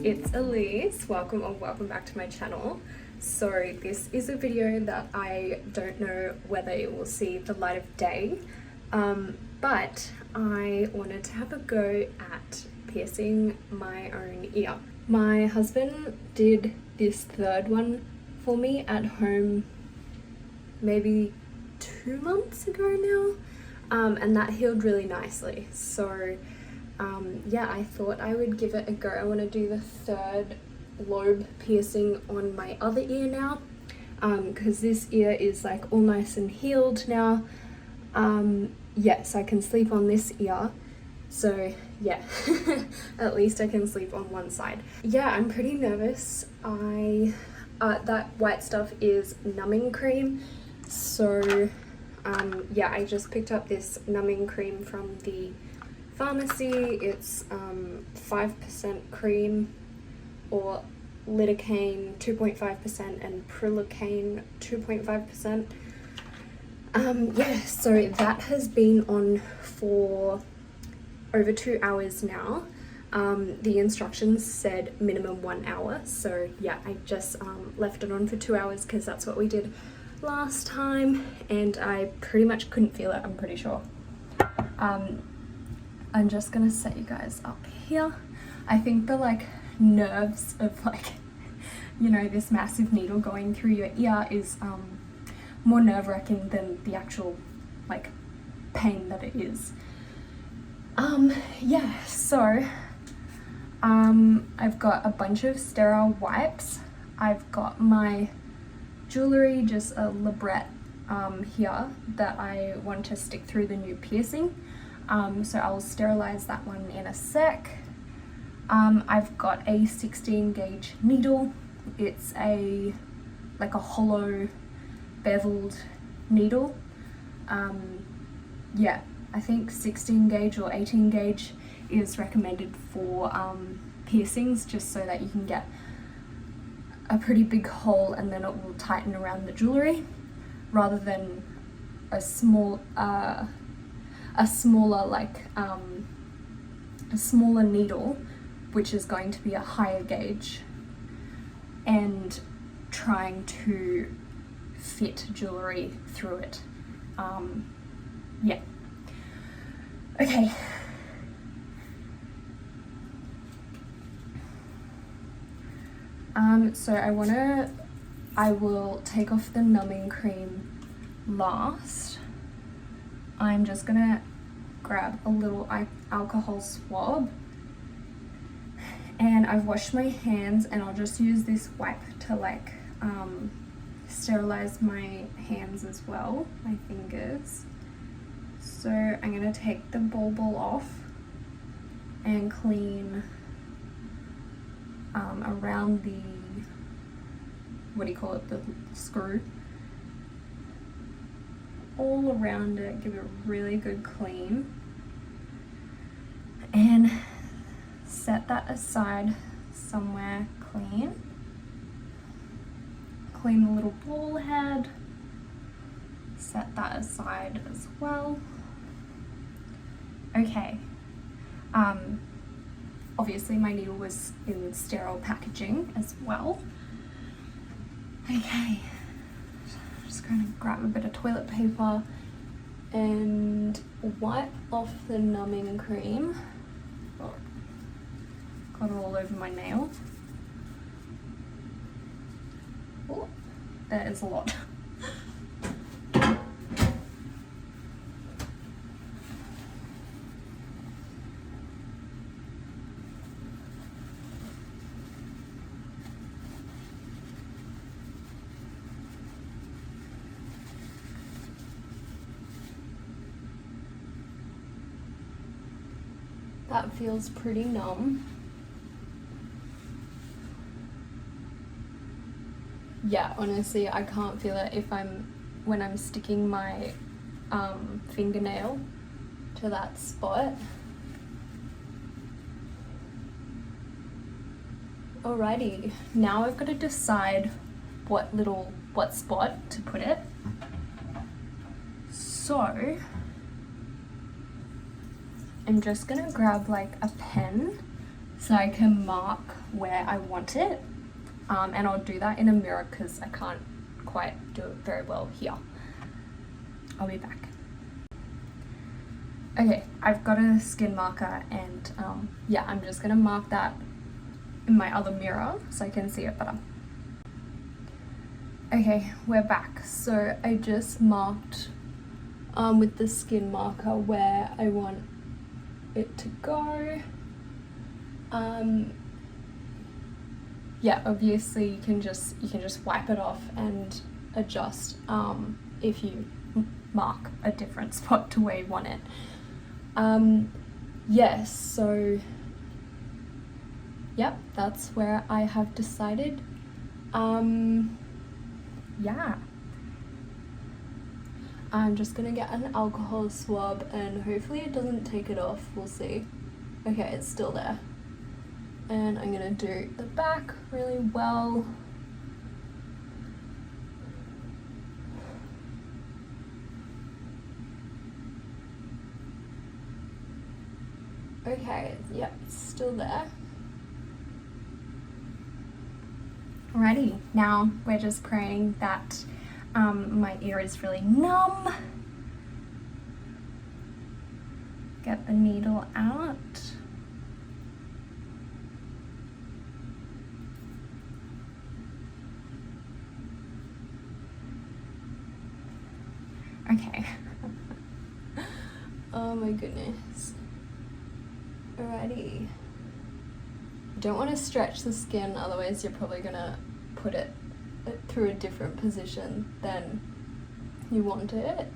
it's Elise. Welcome back to my channel. So this is a video that I don't know whether it will see the light of day, but I wanted to have a go at piercing my own ear. My husband did this third one for me at home maybe 2 months ago now, and that healed really nicely. So yeah, I thought I would give it a go. I want to do the third lobe piercing on my other ear now, because this ear is like all nice and healed now. Yes, I can sleep on this ear, so yeah, at least I can sleep on one side. Yeah, I'm pretty nervous. That white stuff is numbing cream, so yeah, I just picked up this numbing cream from the pharmacy. It's 5% cream, or lidocaine 2.5% and prilocaine 2.5%. Yeah, so that has been on for over 2 hours now. The instructions said minimum 1 hour, so yeah, I just left it on for 2 hours because that's what we did last time, and I pretty much couldn't feel it, I'm pretty sure. I'm just gonna set you guys up here. I think the like nerves of like, you know, this massive needle going through your ear is more nerve-wracking than the actual like pain that it is. Yeah, so I've got a bunch of sterile wipes. I've got my jewelry, just a labret here that I want to stick through the new piercing. So I'll sterilize that one in a sec. I've got a 16 gauge needle. It's like a hollow beveled needle. Yeah, I think 16 gauge or 18 gauge is recommended for piercings, just so that you can get a pretty big hole and then it will tighten around the jewelry, rather than a smaller like a smaller needle, which is going to be a higher gauge, and trying to fit jewelry through it. Yeah, okay. So I will take off the numbing cream last. I'm just gonna grab a little alcohol swab, and I've washed my hands, and I'll just use this wipe to like sterilize my hands as well, my fingers. So I'm gonna take the ball off and clean around the, what do you call it, the screw, all around it, give it a really good clean, and set that aside somewhere clean. Clean the little ball head, set that aside as well. Okay, obviously my needle was in sterile packaging as well. Okay, just gonna grab a bit of toilet paper and wipe off the numbing cream. Oh, got it all over my nail. Oh, that is a lot. That feels pretty numb. Yeah, honestly, I can't feel it when I'm sticking my fingernail to that spot. Alrighty, now I've got to decide what spot to put it. So I'm just gonna grab like a pen so I can mark where I want it. And I'll do that in a mirror because I can't quite do it very well here. I'll be back. Okay, I've got a skin marker and yeah, I'm just gonna mark that in my other mirror so I can see it better. Okay, we're back. So I just marked with the skin marker where I want it to go. Yeah, obviously you can just wipe it off and adjust if you mark a different spot to where you want it. Yes, so yep, that's where I have decided. Yeah, I'm just gonna get an alcohol swab and hopefully it doesn't take it off, we'll see. Okay, it's still there. And I'm gonna do the back really well. Okay, yep, it's still there. Alrighty, now we're just praying that my ear is really numb. Get the needle out. Okay. Oh my goodness. Alrighty. Don't want to stretch the skin, otherwise you're probably gonna put it through a different position than you want it.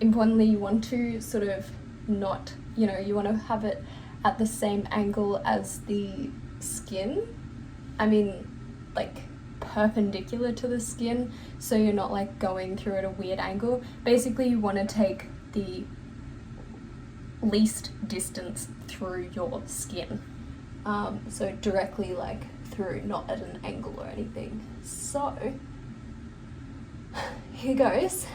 Importantly, you want to sort of not, you want to have it at the same angle as the skin. I mean, like perpendicular to the skin, so you're not like going through at a weird angle. Basically, you want to take the least distance through your skin. So directly like through, not at an angle or anything. So, here goes.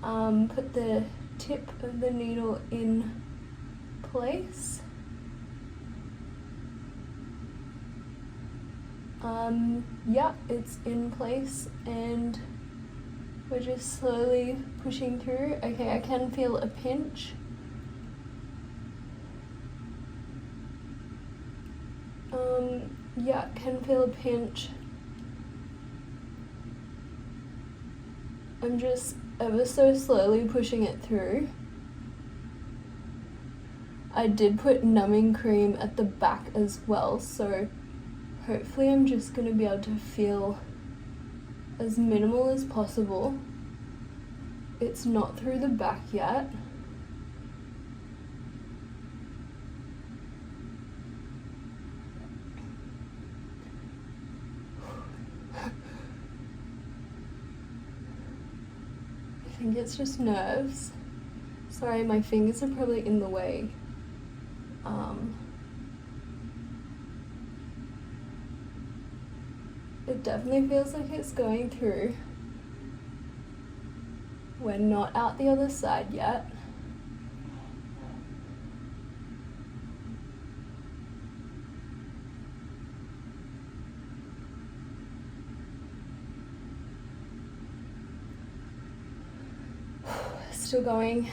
Put the tip of the needle in place. Yeah, it's in place and we're just slowly pushing through. Okay, I can feel a pinch. Yeah, can feel a pinch. I'm just ever so slowly pushing it through. I did put numbing cream at the back as well, so hopefully I'm just going to be able to feel as minimal as possible. It's not through the back yet. I think it's just nerves. Sorry, my fingers are probably in the way. It definitely feels like it's going through. We're not out the other side yet. Still going.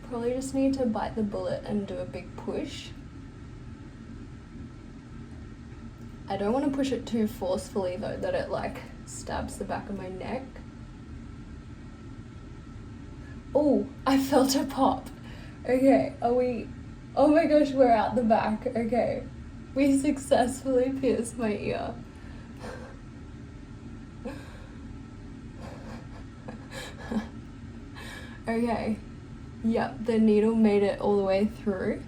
Probably just need to bite the bullet and do a big push. I don't want to push it too forcefully though, that it like stabs the back of my neck. Oh, I felt a pop. Okay, are we, oh my gosh, we're out the back. Okay, we successfully pierced my ear. Okay, yep, the needle made it all the way through.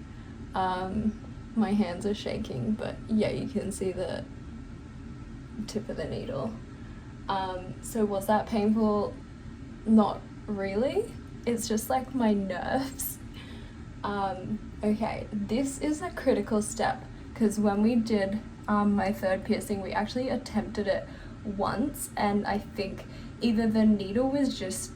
My hands are shaking, but yeah, you can see the tip of the needle. So was that painful? Not really. It's just like my nerves. Okay, this is a critical step because when we did my third piercing, we actually attempted it once, and I think either the needle was just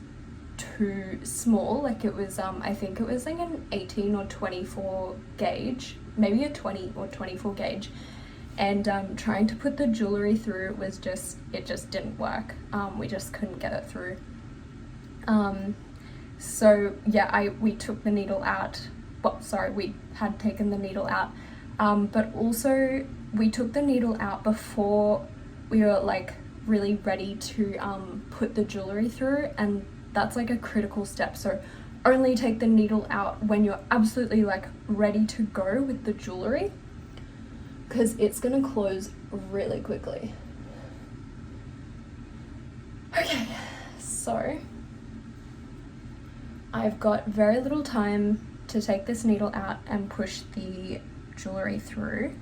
too small. Like it was I think it was like an 18 or 24 gauge, maybe a 20 or 24 gauge, and trying to put the jewelry through was just, it just didn't work. We just couldn't get it through. So yeah, we took the needle out. Well, sorry, we had taken the needle out, but also we took the needle out before we were like really ready to put the jewelry through, and that's like a critical step. So only take the needle out when you're absolutely like ready to go with the jewelry, because it's gonna close really quickly. Okay, so I've got very little time to take this needle out and push the jewelry through.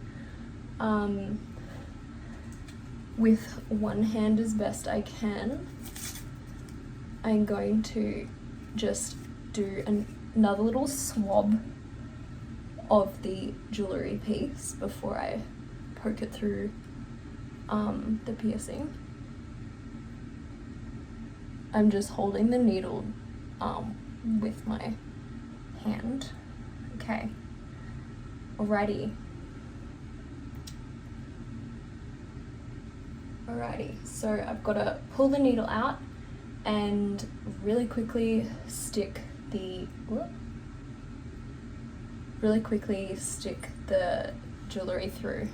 With one hand as best I can, I'm going to just do another little swab of the jewelry piece before I poke it through the piercing. I'm just holding the needle with my hand. Okay, alrighty. So I've got to pull the needle out and really quickly stick the jewelry through.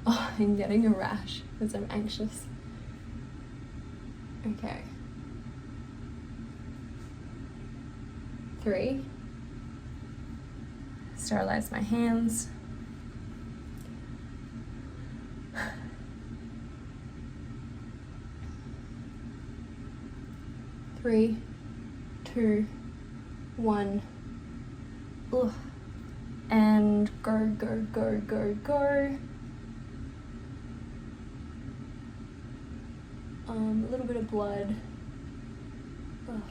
Oh, I'm getting a rash because I'm anxious. Okay. 3. Sterilize my hands. 3, 2, 1. Ugh. And go, go, go, go, go. A little bit of blood. Ugh.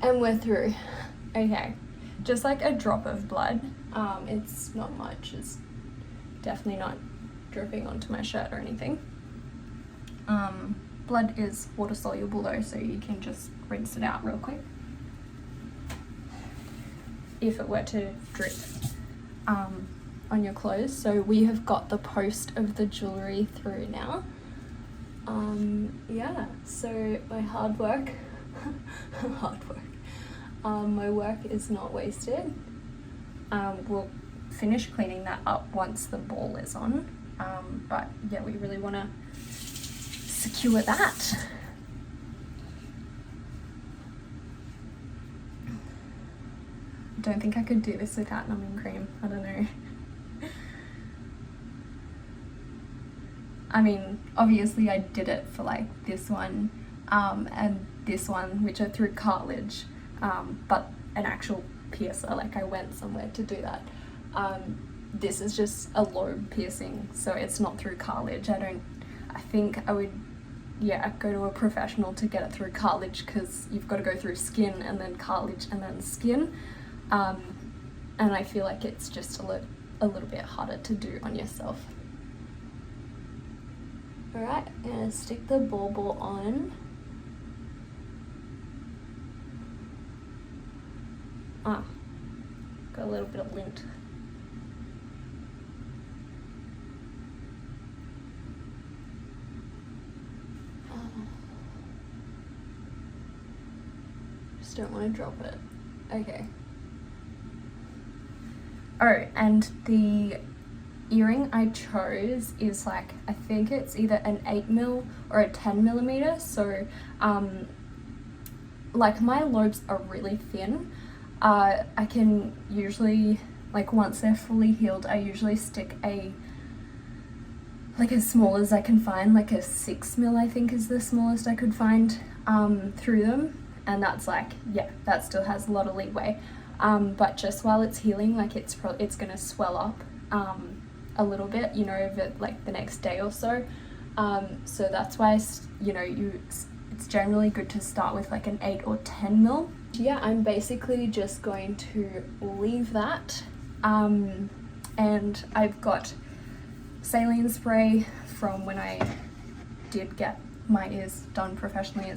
And we're through. Okay, just like a drop of blood. It's not much, it's definitely not dripping onto my shirt or anything. Blood is water soluble though, so you can just rinse it out real quick if it were to drip on your clothes. So we have got the post of the jewelry through now. Yeah, so my hard work my work is not wasted. We'll finish cleaning that up once the ball is on, but yeah, we really want to secure that. Don't think I could do this without numbing cream. I don't know. I mean, obviously I did it for like this one and this one, which are through cartilage, but an actual piercer, like I went somewhere to do that. This is just a lobe piercing, so it's not through cartilage. I think I would, yeah, go to a professional to get it through cartilage, because you've got to go through skin and then cartilage and then skin, and I feel like it's just a little bit harder to do on yourself. Alright, I'm gonna stick the ball on. Got a little bit of lint. Just don't want to drop it. Okay. Oh, and the earring I chose is like, I think it's either an 8mm or a 10mm. So like my lobes are really thin. I can usually, like once they're fully healed, I usually stick like as small as I can find, like a 6mm I think is the smallest I could find through them, and that's like, yeah, that still has a lot of leeway, but just while it's healing, like it's gonna swell up a little bit, you know, over like the next day or so, so that's why, you know, it's generally good to start with like an 8 or 10mm. Yeah, I'm basically just going to leave that And I've got saline spray from when I did get my ears done professionally.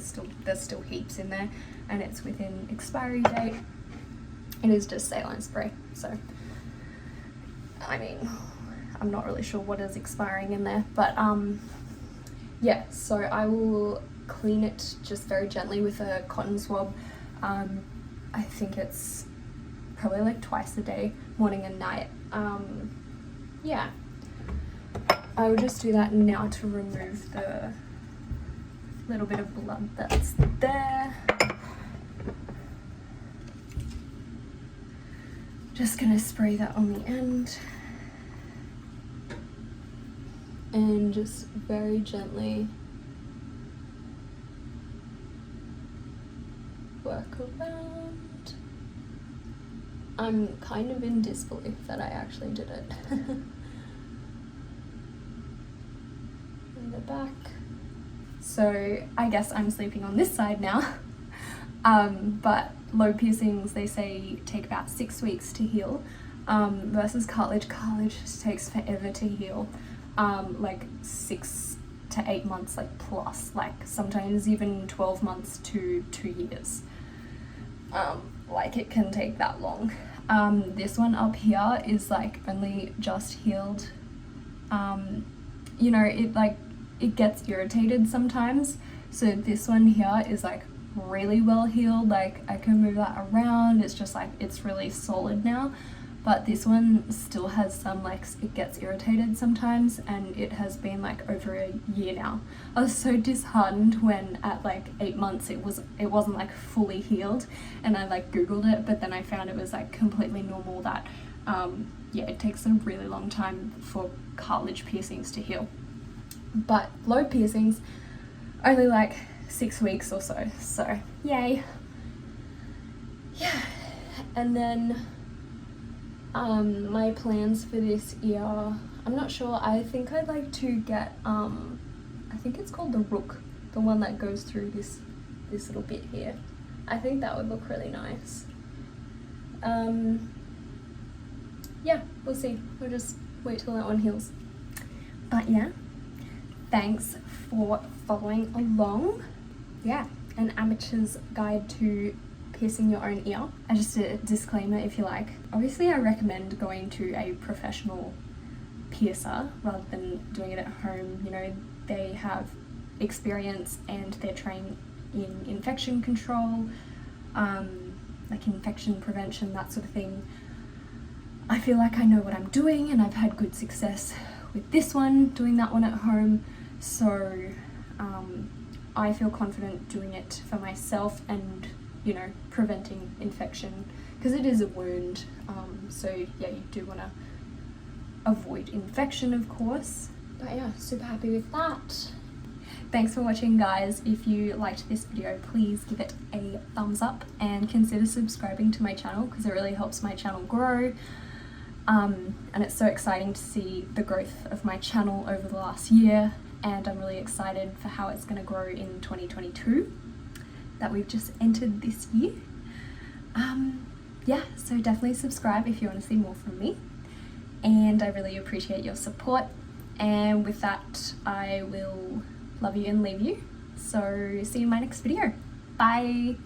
There's still heaps in there, and it's within expiry date. It is just saline spray, so I mean, I'm not really sure what is expiring in there, but yeah, so I will clean it just very gently with a cotton swab. I think it's probably like twice a day, morning and night. Yeah, I will just do that now to remove the little bit of blood that's there. Just gonna spray that on the end and just very gently work around. I'm kind of in disbelief that I actually did it. In the back. So I guess I'm sleeping on this side now. But lobe piercings, they say, take about 6 weeks to heal, versus cartilage. Cartilage just takes forever to heal, like 6 to 8 months, like plus, like sometimes even 12 months to 2 years. Like it can take that long. This one up here is like only just healed. You know, it gets irritated sometimes. So this one here is like really well healed. Like I can move that around. It's just like, it's really solid now. But this one still has some, like, it gets irritated sometimes, and it has been like over a year now. I was so disheartened when at like 8 months it wasn't like fully healed, and I like googled it, but then I found it was like completely normal that yeah, it takes a really long time for cartilage piercings to heal. But lobe piercings only like 6 weeks or so, so yay. Yeah, and then my plans for this year, I'm not sure. I think I'd like to get I think it's called the rook, the one that goes through this little bit here. I think that would look really nice. Yeah, we'll see. We'll just wait till that one heals. But yeah, thanks for following along. Yeah, an amateur's guide to piercing your own ear. And just a disclaimer, if you like, obviously I recommend going to a professional piercer rather than doing it at home. You know, they have experience and they're trained in infection control, like infection prevention, that sort of thing. I feel like I know what I'm doing, and I've had good success with this one, doing that one at home. So I feel confident doing it for myself and, you know, preventing infection, because it is a wound. So yeah, you do want to avoid infection, of course. But yeah, super happy with that. Thanks for watching, guys. If you liked this video, please give it a thumbs up and consider subscribing to my channel, because it really helps my channel grow. And it's so exciting to see the growth of my channel over the last year, and I'm really excited for how it's going to grow in 2022 that we've just entered this year. Yeah, so definitely subscribe if you want to see more from me, and I really appreciate your support. And with that, I will love you and leave you. So see you in my next video. Bye.